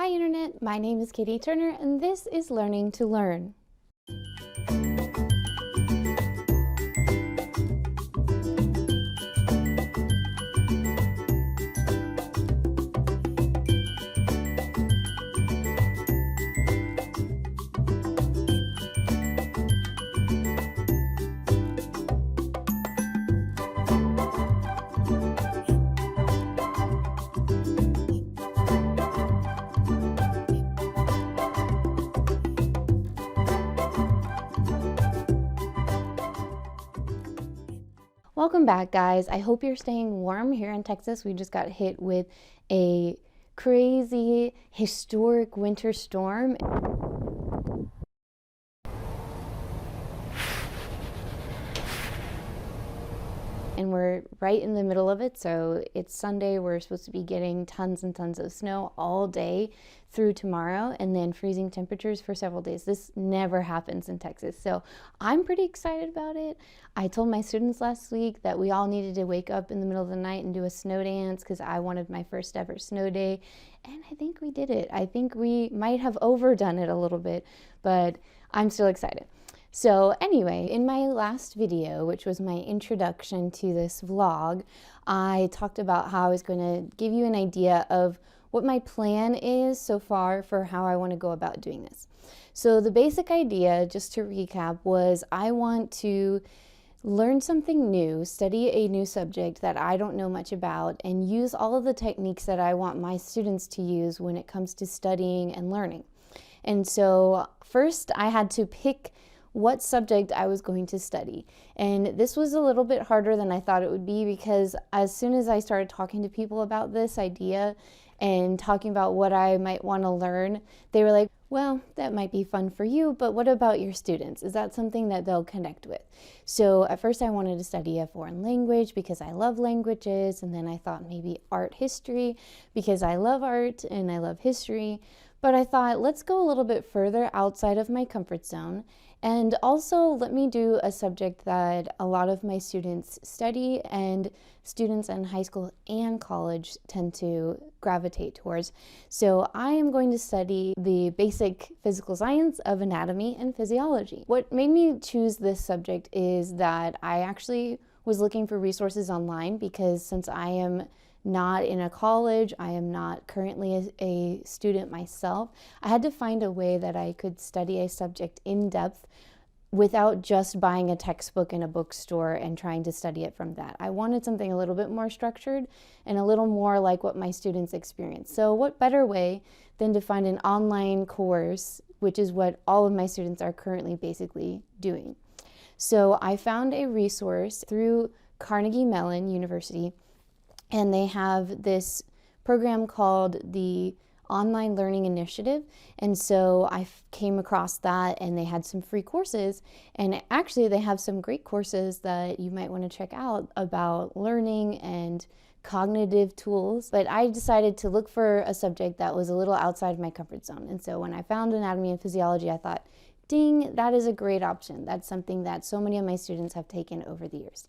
Hi Internet, my name is Katie Turner and this is Learning to Learn. Welcome back, guys. I hope you're staying warm here in Texas. We just got hit with a crazy historic winter storm. And we're right in the middle of it, so it's Sunday. We're supposed to be getting tons and tons of snow all day through tomorrow, and then freezing temperatures for several days. This never happens in Texas, so I'm pretty excited about it. I told my students last week that we all needed to wake up in the middle of the night and do a snow dance because I wanted my first ever snow day, and I think we did it. I think we might have overdone it a little bit, but I'm still excited. So anyway, in my last video, which was my introduction to this vlog, I talked about how I was going to give you an idea of what my plan is so far for how I want to go about doing this. So the basic idea, just to recap, was I want to learn something new, study a new subject that I don't know much about, and use all of the techniques that I want my students to use when it comes to studying and learning. And so first I had to pick what subject I was going to study. And this was a little bit harder than I thought it would be, because as soon as I started talking to people about this idea and talking about what I might want to learn, they were like, well, that might be fun for you, but what about your students? Is that something that they'll connect with? So at first I wanted to study a foreign language because I love languages, and then I thought maybe art history because I love art and I love history. But I thought, let's go a little bit further outside of my comfort zone, and also let me do a subject that a lot of my students study and students in high school and college tend to gravitate towards. So I am going to study the basic physical science of anatomy and physiology. What made me choose this subject is that I actually was looking for resources online, because since I am not in a college, I am not currently a student myself, I had to find a way that I could study a subject in depth without just buying a textbook in a bookstore and trying to study it from that. I wanted something a little bit more structured and a little more like what my students experience. So what better way than to find an online course, which is what all of my students are currently basically doing. So I found a resource through Carnegie Mellon University, and they have this program called the Online Learning Initiative. And so I came across that, and they had some free courses, and actually they have some great courses that you might want to check out about learning and cognitive tools. But I decided to look for a subject that was a little outside my comfort zone. And so when I found anatomy and physiology, I thought, ding, that is a great option. That's something that so many of my students have taken over the years.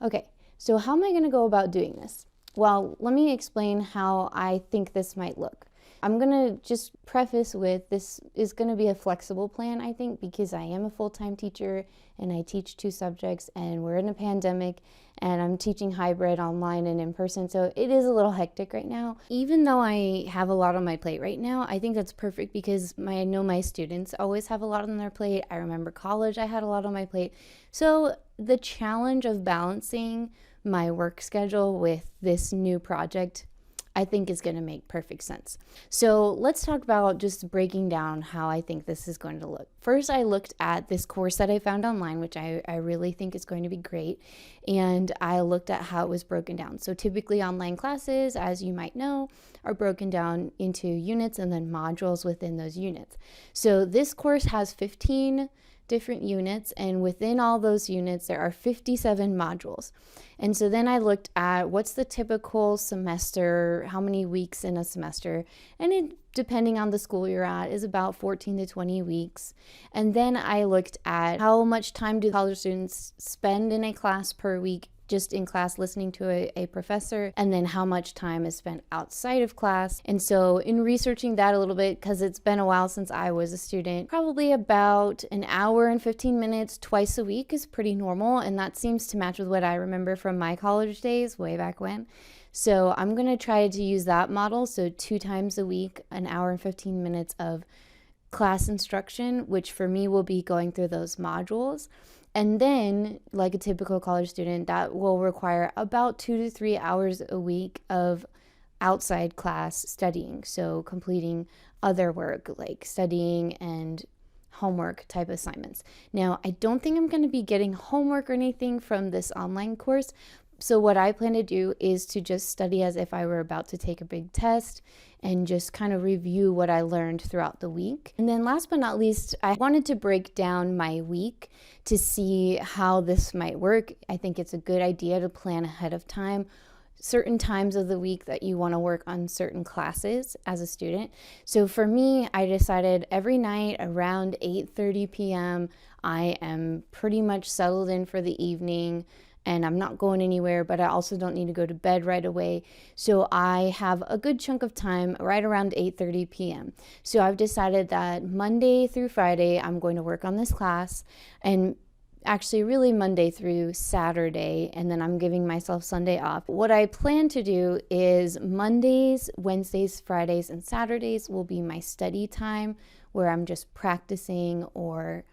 Okay, so how am I going to go about doing this? Well, let me explain how I think this might look. I'm going to just preface with, this is going to be a flexible plan, I think, because I am a full-time teacher and I teach 2 subjects, and we're in a pandemic, and I'm teaching hybrid online and in person, so it is a little hectic right now. Even though I have a lot on my plate right now, I think that's perfect, because I know my students always have a lot on their plate. I remember college, I had a lot on my plate. So the challenge of balancing my work schedule with this new project, I think, is going to make perfect sense. So let's talk about just breaking down how I think this is going to look. First, I looked at this course that I found online, which I really think is going to be great, and I looked at how it was broken down. So typically online classes, as you might know, are broken down into units and then modules within those units. So this course has 15 different units, and within all those units there are 57 modules. And so then I looked at what's the typical semester, how many weeks in a semester, and it, depending on the school you're at, is about 14 to 20 weeks. And then I looked at how much time do college students spend in a class per week just in class listening to a professor, and then how much time is spent outside of class. And so in researching that a little bit, because it's been a while since I was a student, probably about an hour and 15 minutes twice a week is pretty normal, and that seems to match with what I remember from my college days way back when. So I'm going to try to use that model, so 2 times a week, an hour and 15 minutes of class instruction, which for me will be going through those modules. And then, like a typical college student, that will require about 2 to 3 hours a week of outside class studying. So completing other work like studying and homework type assignments. Now, I don't think I'm going to be getting homework or anything from this online course. So what I plan to do is to just study as if I were about to take a big test and just kind of review what I learned throughout the week. And then last but not least, I wanted to break down my week to see how this might work. I think it's a good idea to plan ahead of time certain times of the week that you want to work on certain classes as a student. So for me, I decided every night around 8:30 p.m. I am pretty much settled in for the evening, and I'm not going anywhere, but I also don't need to go to bed right away. So I have a good chunk of time right around 8:30 p.m. So I've decided that Monday through Friday, I'm going to work on this class, and actually really Monday through Saturday, and then I'm giving myself Sunday off. What I plan to do is Mondays, Wednesdays, Fridays, and Saturdays will be my study time, where I'm just practicing or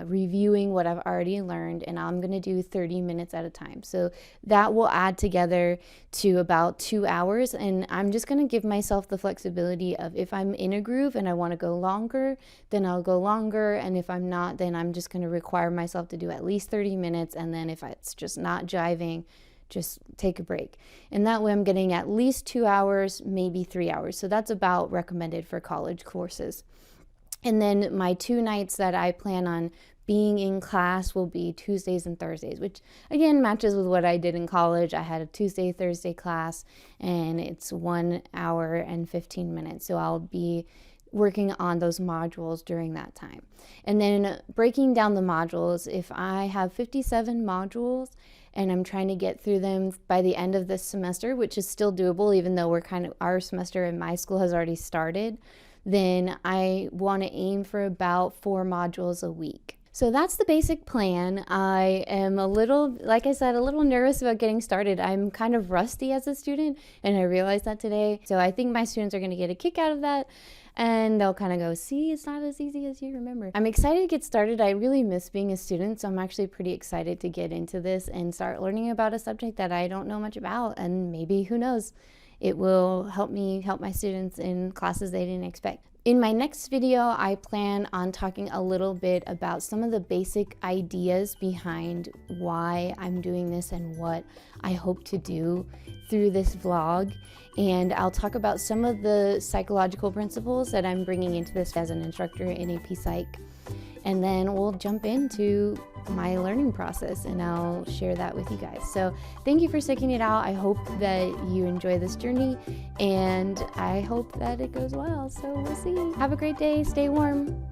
reviewing what I've already learned, and I'm going to do 30 minutes at a time. So that will add together to about 2 hours, and I'm just going to give myself the flexibility of if I'm in a groove and I want to go longer, then I'll go longer, and if I'm not, then I'm just going to require myself to do at least 30 minutes, and then if it's just not jiving, just take a break. And that way I'm getting at least 2 hours, maybe 3 hours. So that's about recommended for college courses. And then my 2 nights that I plan on being in class will be Tuesdays and Thursdays, which again matches with what I did in college. I had a Tuesday, Thursday class, and it's 1 hour and 15 minutes. So I'll be working on those modules during that time. And then breaking down the modules, if I have 57 modules and I'm trying to get through them by the end of this semester, which is still doable, even though our semester in my school has already started, then I want to aim for about 4 modules a week. So that's the basic plan. I am like I said, a little nervous about getting started. I'm kind of rusty as a student, and I realized that today. So I think my students are going to get a kick out of that, and they'll kind of go, see, it's not as easy as you remember. I'm excited to get started. I really miss being a student, so I'm actually pretty excited to get into this and start learning about a subject that I don't know much about, and maybe, who knows, it will help me help my students in classes they didn't expect. In my next video, I plan on talking a little bit about some of the basic ideas behind why I'm doing this and what I hope to do through this vlog. And I'll talk about some of the psychological principles that I'm bringing into this as an instructor in AP Psych. And then we'll jump into my learning process, and I'll share that with you guys. So thank you for sticking it out. I hope that you enjoy this journey, and I hope that it goes well. So we'll see. Have a great day. Stay warm.